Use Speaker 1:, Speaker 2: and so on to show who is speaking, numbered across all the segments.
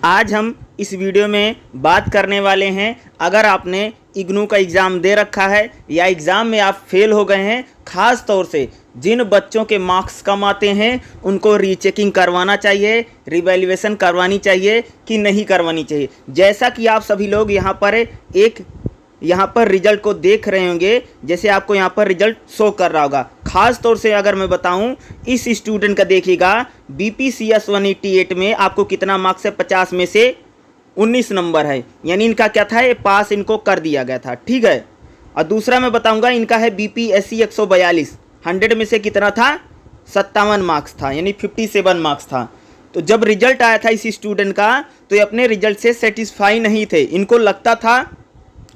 Speaker 1: आज हम इस वीडियो में बात करने वाले हैं, अगर आपने इग्नू का एग्ज़ाम दे रखा है या एग्ज़ाम में आप फेल हो गए हैं, ख़ास तौर से जिन बच्चों के मार्क्स कम आते हैं उनको रीचेकिंग करवाना चाहिए, रिवैल्यूएशन करवानी चाहिए कि नहीं करवानी चाहिए। जैसा कि आप सभी लोग यहाँ पर रिजल्ट को देख रहे होंगे, जैसे आपको यहाँ पर रिजल्ट शो कर रहा होगा। ख़ास तौर से अगर मैं बताऊं, इस स्टूडेंट का देखिएगा BPCS 188 में आपको कितना मार्क्स है, 50 में से 19 नंबर है, यानी इनका क्या था, ये पास इनको कर दिया गया था। ठीक है। और दूसरा मैं बताऊंगा, इनका है BPSC 142, 100 में से कितना था, 57 मार्क्स था, यानी 57 मार्क्स था। तो जब रिजल्ट आया था इस स्टूडेंट का, तो ये अपने रिजल्ट से सेटिस्फाई नहीं थे। इनको लगता था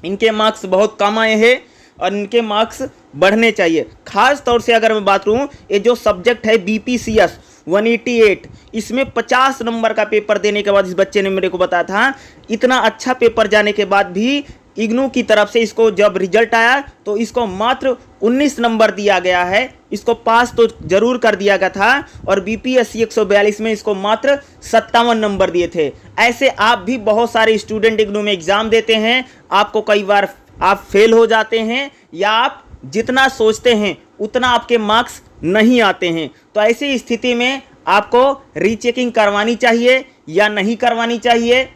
Speaker 1: इनके मार्क्स बहुत कम आए हैं और इनके मार्क्स बढ़ने चाहिए। खास तौर से अगर मैं बात करूँ, ये जो सब्जेक्ट है BPCS 188, इसमें 50 नंबर का पेपर देने के बाद इस बच्चे ने मेरे को बताया था, इतना अच्छा पेपर जाने के बाद भी इग्नू की तरफ से इसको जब रिजल्ट आया तो इसको मात्र 19 नंबर दिया गया है। इसको पास तो जरूर कर दिया गया था और BPSC 142 में इसको मात्र 57 नंबर दिए थे। ऐसे आप भी बहुत सारे स्टूडेंट इग्नू में एग्ज़ाम देते हैं, आपको कई बार आप फेल हो जाते हैं या आप जितना सोचते हैं उतना आपके मार्क्स नहीं आते हैं। तो ऐसी स्थिति में आपको रीचेकिंग करवानी चाहिए या नहीं करवानी चाहिए,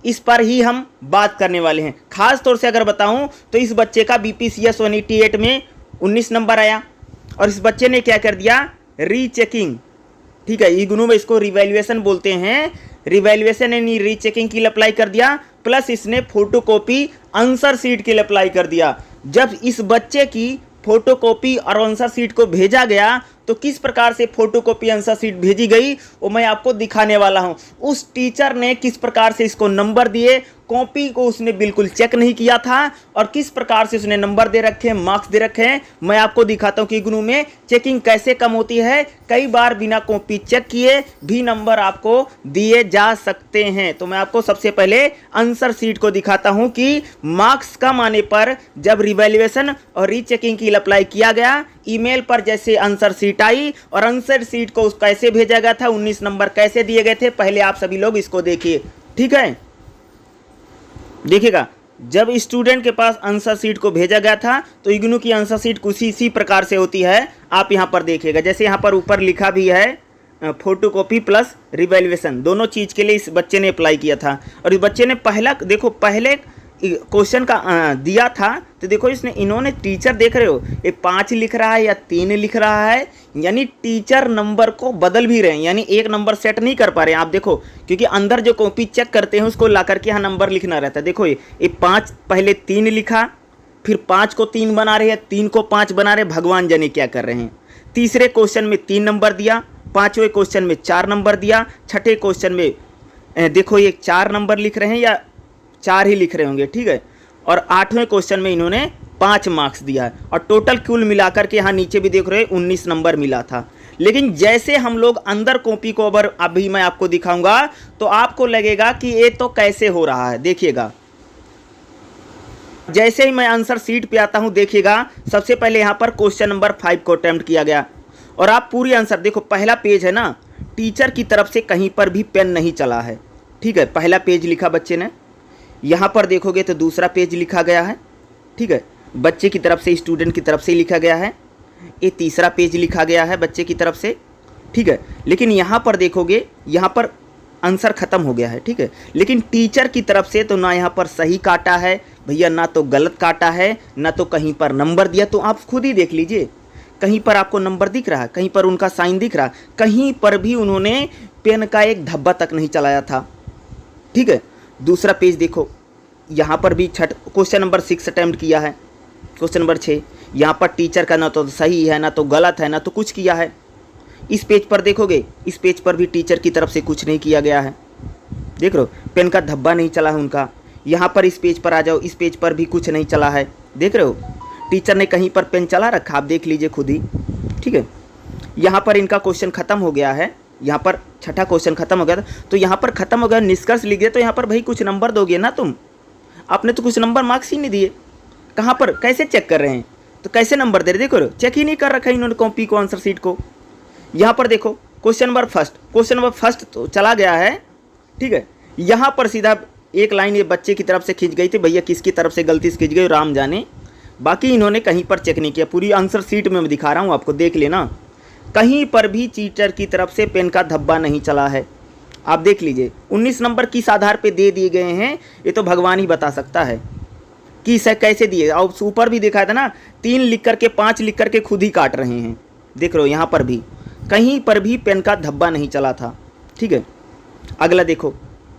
Speaker 1: इस पर ही हम बात करने वाले हैं। खास तौर से अगर बताऊं तो इस बच्चे का BPCS 188 में 19 नंबर आया और इस बच्चे ने क्या कर दिया, रीचेकिंग। ठीक है, इग्नू में इसको रिवैल्यूएशन बोलते हैं। रिवैल्यूएशन यानी रीचेकिंग के लिए अप्लाई कर दिया, प्लस इसने फोटोकॉपी आंसर शीट के लिए अप्लाई कर दिया। जब इस बच्चे की फोटोकॉपी और आंसर शीट को भेजा गया तो किस प्रकार से फोटोकॉपी आंसर शीट भेजी गई वो मैं आपको दिखाने वाला हूं। उस टीचर ने किस प्रकार से इसको नंबर दिए, कॉपी को उसने बिल्कुल चेक नहीं किया था और किस प्रकार से उसने नंबर दे रखे हैं, मार्क्स दे रखे हैं, मैं आपको दिखाता हूं कि इग्नू में चेकिंग कैसे कम होती है। कई बार बिना कॉपी चेक किए भी नंबर आपको दिए जा सकते हैं। तो मैं आपको सबसे पहले आंसर शीट को दिखाता हूं कि मार्क्स कम आने पर जब रिवैल्यूएशन और रीचेकिंग के लिए अप्लाई किया गया, ईमेल पर जैसे आंसर शीट आई और आंसर शीट को कैसे भेजा गया था, 19 नंबर कैसे दिए गए थे, पहले आप सभी लोग इसको देखिए। ठीक है, देखिएगा, जब स्टूडेंट के पास आंसर शीट को भेजा गया था तो इग्नू की आंसर शीट कुछ इसी प्रकार से होती है। आप यहां पर देखिएगा, जैसे यहां पर ऊपर लिखा भी है फोटोकॉपी प्लस रिवैल्यूएशन, दोनों चीज़ के लिए इस बच्चे ने अप्लाई किया था। और इस बच्चे ने पहले क्वेश्चन का दिया था, तो देखो इन्होंने टीचर देख रहे हो, ये 5 लिख रहा है या 3 लिख रहा है, यानी टीचर नंबर को बदल भी रहे हैं, यानी एक नंबर सेट नहीं कर पा रहे हैं। आप देखो, क्योंकि अंदर जो कॉपी चेक करते हैं उसको ला करके यहाँ नंबर लिखना रहता है। देखो ये 5 पहले 3 लिखा, फिर 5 को 3 बना रहे हैं, 3 को 5 बना रहे, भगवान जाने क्या कर रहे हैं। तीसरे क्वेश्चन में 3 नंबर दिया, 5वें क्वेश्चन में 4 नंबर दिया, छठे क्वेश्चन में देखो ये 4 नंबर लिख रहे हैं या 4 ही लिख रहे होंगे। ठीक है, और 8वें क्वेश्चन में इन्होंने 5 मार्क्स दिया है और टोटल कुल मिलाकर के यहाँ नीचे भी देख रहे हैं 19 नंबर मिला था। लेकिन जैसे हम लोग अंदर कॉपी को अभी मैं आपको दिखाऊंगा तो आपको लगेगा कि ये तो कैसे हो रहा है। देखिएगा, जैसे ही मैं आंसर शीट पे आता हूँ, देखिएगा सबसे पहले यहाँ पर क्वेश्चन नंबर 5 को अटेम्प्ट किया गया और आप पूरी आंसर देखो, पहला पेज है ना, टीचर की तरफ से कहीं पर भी पेन नहीं चला है। ठीक है, पहला पेज लिखा बच्चे ने, यहाँ पर देखोगे तो दूसरा पेज लिखा गया है। ठीक है, बच्चे की तरफ से, स्टूडेंट की तरफ से लिखा गया है। ये तीसरा पेज लिखा गया है बच्चे की तरफ से। ठीक है, लेकिन यहाँ पर देखोगे, यहाँ पर आंसर ख़त्म हो गया है। ठीक है, लेकिन टीचर की तरफ से तो ना यहाँ पर सही काटा है भैया, ना तो गलत काटा है, ना तो कहीं पर नंबर दिया। तो आप खुद ही देख लीजिए, कहीं पर आपको नंबर दिख रहा है, कहीं पर उनका साइन दिख रहा, कहीं पर भी उन्होंने पेन का एक धब्बा तक नहीं चलाया था। ठीक है, दूसरा पेज देखो, यहाँ पर भी क्वेश्चन नंबर 6 अटेम्प्ट किया है, क्वेश्चन नंबर 6, यहाँ पर टीचर का ना तो सही है, ना तो गलत है, ना तो कुछ किया है। इस पेज पर देखोगे, इस पेज पर भी टीचर की तरफ से कुछ नहीं किया गया है। देख रहे हो, पेन का धब्बा नहीं चला है उनका। यहाँ पर इस पेज पर आ जाओ, इस पेज पर भी कुछ नहीं चला है। देख रहे हो, टीचर ने कहीं पर पेन चला रखा, आप देख लीजिए खुद ही। ठीक है, यहाँ पर इनका क्वेश्चन ख़त्म हो गया है, यहाँ पर छठा क्वेश्चन खत्म हो गया था, तो यहाँ पर खत्म हो गया, निष्कर्ष लिख दिया, तो यहाँ पर भाई कुछ नंबर दोगे ना तुम। आपने तो कुछ नंबर मार्क्स ही नहीं दिए, कहाँ पर कैसे चेक कर रहे हैं, तो कैसे नंबर दे रहे, देखो चेक ही नहीं कर रखा इन्होंने कॉपी को, आंसर शीट को। यहाँ पर देखो क्वेश्चन नंबर फर्स्ट तो चला गया है, ठीक है, यहाँ पर सीधा एक लाइन ये बच्चे की तरफ से खींच गई थी, भैया किसकी तरफ से गलती से खींच गई राम जाने, बाकी इन्होंने कहीं पर चेक नहीं किया। पूरी आंसर शीट में मैं दिखा रहा हूँ आपको, देख लेना, कहीं पर भी चीटर की तरफ से पेन का धब्बा नहीं चला है। आप देख लीजिए 19 नंबर किस आधार पे दे दिए गए हैं, ये तो भगवान ही बता सकता है कि इसे कैसे दिए। और ऊपर भी दिखाया था ना, 3 लिख करके 5 लिख करके खुद ही काट रहे हैं, देख रहे हो। यहाँ पर भी कहीं पर भी पेन का धब्बा नहीं चला था, ठीक है। अगला देखो,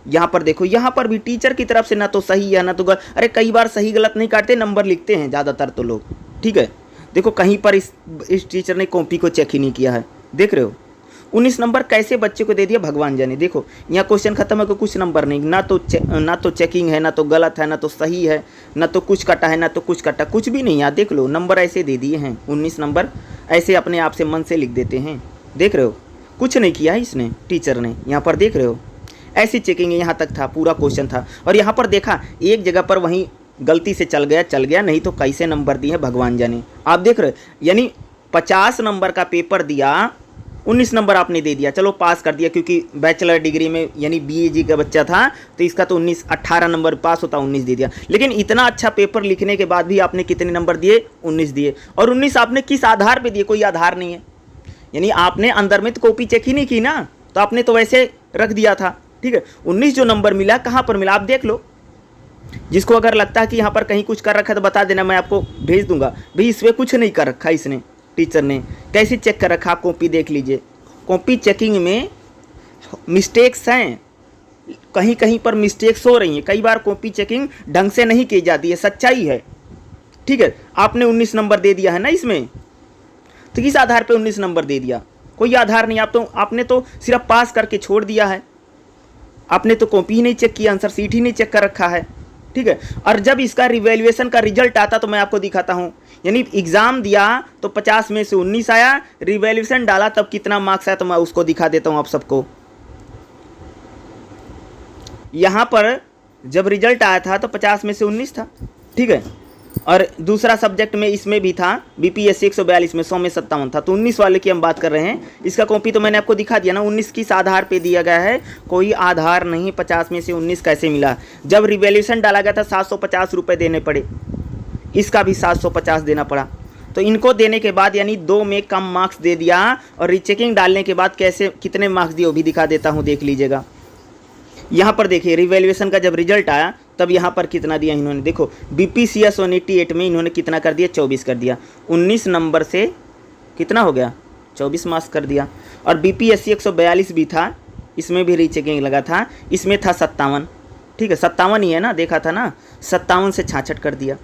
Speaker 1: यहाँ पर देखो, यहाँ पर भी टीचर की तरफ से ना तो सही है ना तो गलत। अरे कई बार सही गलत नहीं काटते, नंबर लिखते हैं ज़्यादातर तो लोग, ठीक है। देखो कहीं पर इस टीचर ने कॉपी को चेक ही नहीं किया है, देख रहे हो। 19 नंबर कैसे बच्चे को दे दिया भगवान जाने। देखो यहाँ क्वेश्चन खत्म है, कोई कुछ नंबर नहीं, ना तो चेकिंग है, ना तो गलत है, ना तो सही है, ना तो कुछ कटा है, ना तो कुछ कटा, कुछ भी नहीं। यार देख लो, नंबर ऐसे दे दिए हैं। 19 नंबर ऐसे अपने आप से मन से लिख देते हैं, देख रहे हो। कुछ नहीं किया है इसने, टीचर ने, यहाँ पर देख रहे हो। ऐसी चेकिंग यहाँ तक था, पूरा क्वेश्चन था। और यहाँ पर देखा एक जगह पर वहीं गलती से चल गया, नहीं तो कैसे नंबर दिए हैं भगवान जाने। आप देख रहे हो, यानी 50 नंबर का पेपर दिया, 19 नंबर आपने दे दिया, चलो पास कर दिया, क्योंकि बैचलर डिग्री में यानी बीएजी का बच्चा था तो इसका तो 18 नंबर पास होता, 19 दे दिया। लेकिन इतना अच्छा पेपर लिखने के बाद भी आपने कितने नंबर दिए, 19 दिए। और 19 आपने किस आधार पे दिए, कोई आधार नहीं है। यानी आपने अंदर में तो कॉपी चेक ही नहीं की ना, तो आपने तो वैसे रख दिया था, ठीक है। 19 जो नंबर मिला कहाँ पर मिला आप देख लो। जिसको अगर लगता है कि यहाँ पर कहीं कुछ कर रखा है तो बता देना, मैं आपको भेज दूंगा। भाई इसमें कुछ नहीं कर रखा इसने, टीचर ने कैसे चेक कर रखा, आप कॉपी देख लीजिए। कॉपी चेकिंग में मिस्टेक्स हैं, कहीं कहीं पर मिस्टेक्स हो रही हैं। कई बार कॉपी चेकिंग ढंग से नहीं की जाती है, सच्चाई है, ठीक है। आपने 19 नंबर दे दिया है ना इसमें, तो किस आधार पे 19 नंबर दे दिया, कोई आधार नहीं। आपने तो सिर्फ पास करके छोड़ दिया है, आपने तो कॉपी ही नहीं चेक किया, आंसर शीट ही नहीं चेक कर रखा है, ठीक है। और जब इसका रिवैल्यूएशन का रिजल्ट आता तो मैं आपको दिखाता हूँ। यानी एग्जाम दिया तो 50 में से 19 आया, रिवैल्यूएशन डाला तब कितना मार्क्स आया तो मैं उसको दिखा देता हूँ आप सबको। यहाँ पर जब रिजल्ट आया था तो 50 में से 19 था, ठीक है। और दूसरा सब्जेक्ट में इसमें भी था, बीपीएससी 142 में 100 में 57 था, तो 19 वाले की हम बात कर रहे हैं। इसका कॉपी तो मैंने आपको दिखा दिया ना, 19 किस आधार पे दिया गया है, कोई आधार नहीं। 50 में से 19 कैसे मिला, जब रिवैल्यूएशन डाला गया था 750 रुपये देने पड़े, इसका भी 750 देना पड़ा। तो इनको देने के बाद यानी 2 में कम मार्क्स दे दिया, और रीचेकिंग डालने के बाद कैसे कितने मार्क्स दिए वो भी दिखा देता हूँ, देख लीजिएगा। यहाँ पर देखिए रिवैल्यूएशन का जब रिजल्ट आया तब यहाँ पर कितना दिया इन्होंने, देखो बीपीसीएस 188 में इन्होंने कितना कर दिया, 24 कर दिया। 19 नंबर से कितना हो गया, 24 मार्क्स कर दिया। और बीपीएससी 142 भी था, इसमें भी रीचेकिंग लगा था, इसमें था 57, ठीक है। 57 ही है ना, देखा था ना, 57 से 66 कर दिया,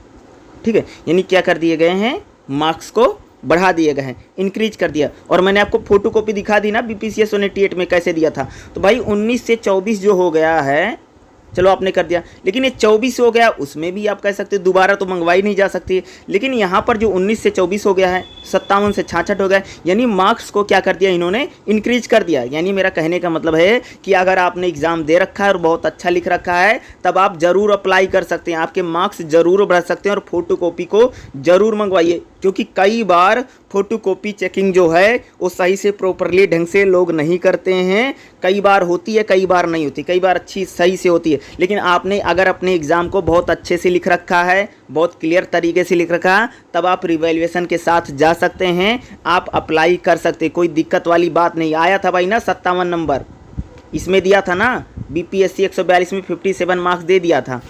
Speaker 1: ठीक है। यानी क्या कर दिए गए हैं, मार्क्स को बढ़ा दिए गए हैं, इंक्रीज कर दिया। और मैंने आपको फोटो कॉपी दिखा दी ना बीपीसीएस 188 में कैसे दिया था। तो भाई 19 से 24 जो हो गया है, चलो आपने कर दिया, लेकिन ये 24 हो गया, उसमें भी आप कह सकते दोबारा तो मंगवाई नहीं जा सकती। लेकिन यहाँ पर जो 19 से 24 हो गया है, 57 से 66 हो गया, यानी मार्क्स को क्या कर दिया इन्होंने, इंक्रीज कर दिया। यानी मेरा कहने का मतलब है कि अगर आपने एग्ज़ाम दे रखा है और बहुत अच्छा लिख रखा है, तब आप ज़रूर अप्लाई कर सकते हैं, आपके मार्क्स ज़रूर बढ़ सकते हैं। और फोटो कॉपी को ज़रूर मंगवाइए, क्योंकि कई बार फोटो कॉपी चेकिंग जो है वो सही से प्रॉपरली ढंग से लोग नहीं करते हैं। कई बार होती है, कई बार नहीं होती, कई बार अच्छी सही से होती है। लेकिन आपने अगर अपने एग्ज़ाम को बहुत अच्छे से लिख रखा है, बहुत क्लियर तरीके से लिख रखा है, तब आप रिवैल्यूएशन के साथ जा सकते हैं, आप अप्लाई कर सकते हैं, कोई दिक्कत वाली बात नहीं। आया था भाई ना 57 नंबर, इसमें दिया था ना, बीपीएससी 142 में 57 मार्क्स दे दिया था,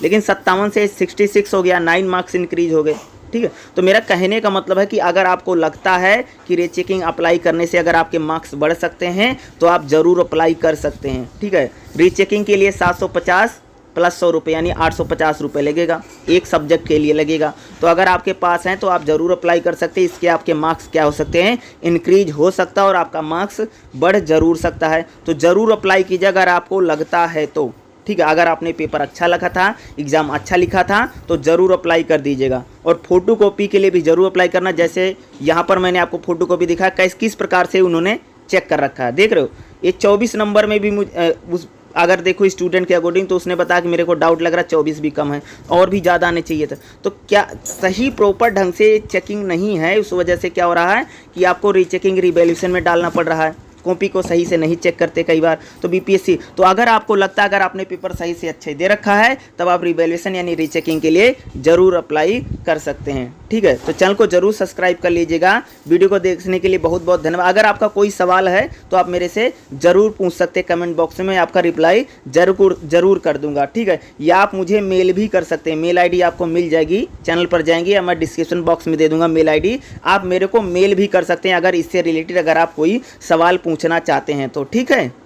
Speaker 1: लेकिन 57 से 66 हो गया, 9 मार्क्स इंक्रीज हो गए, ठीक है। तो मेरा कहने का मतलब है कि अगर आपको लगता है कि रीचेकिंग अप्लाई करने से अगर आपके मार्क्स बढ़ सकते हैं तो आप ज़रूर अप्लाई कर सकते हैं, ठीक है। रीचेकिंग के लिए 750 प्लस 100 रुपये यानी 850 रुपये लगेगा, एक सब्जेक्ट के लिए लगेगा। तो अगर आपके पास हैं तो आप ज़रूर अप्लाई कर सकते हैं। इसके आपके मार्क्स क्या हो सकते हैं, इंक्रीज हो सकता है और आपका मार्क्स बढ़ ज़रूर सकता है। तो ज़रूर अप्लाई कीजिए अगर आपको लगता है तो, ठीक है। अगर आपने पेपर अच्छा लिखा था, एग्ज़ाम अच्छा लिखा था, तो ज़रूर अप्लाई कर दीजिएगा। और फोटो कॉपी के लिए भी ज़रूर अप्लाई करना। जैसे यहाँ पर मैंने आपको फोटो कॉपी दिखाया, किस प्रकार से उन्होंने चेक कर रखा है, देख रहे हो। ये 24 नंबर में भी अगर देखो स्टूडेंट के अकॉर्डिंग, तो उसने बताया कि मेरे को डाउट लग रहा है 24 भी कम है, और भी ज़्यादा आने चाहिए था। तो क्या सही प्रॉपर ढंग से चेकिंग नहीं है, उस वजह से क्या हो रहा है कि आपको रीचेकिंग रिवैल्यूएशन में डालना पड़ रहा है। कॉपी को सही से नहीं चेक करते कई बार, तो बीपीएससी। तो अगर आपको लगता है अगर आपने पेपर सही से अच्छे दे रखा है तब आप रिवैल्यूएशन यानी रीचेकिंग के लिए ज़रूर अप्लाई कर सकते हैं। ठीक है, तो चैनल को जरूर सब्सक्राइब कर लीजिएगा। वीडियो को देखने के लिए बहुत बहुत धन्यवाद। अगर आपका कोई सवाल है तो आप मेरे से ज़रूर पूछ सकते हैं कमेंट बॉक्स में, आपका रिप्लाई ज़रूर कर दूंगा। ठीक है, या आप मुझे मेल भी कर सकते हैं, मेल आईडी आपको मिल जाएगी, चैनल पर जाएंगे या मैं डिस्क्रिप्शन बॉक्स में दे दूंगा मेल आईडी, आप मेरे को मेल भी कर सकते हैं अगर इससे रिलेटेड अगर आप कोई सवाल पूछना चाहते हैं तो। ठीक है।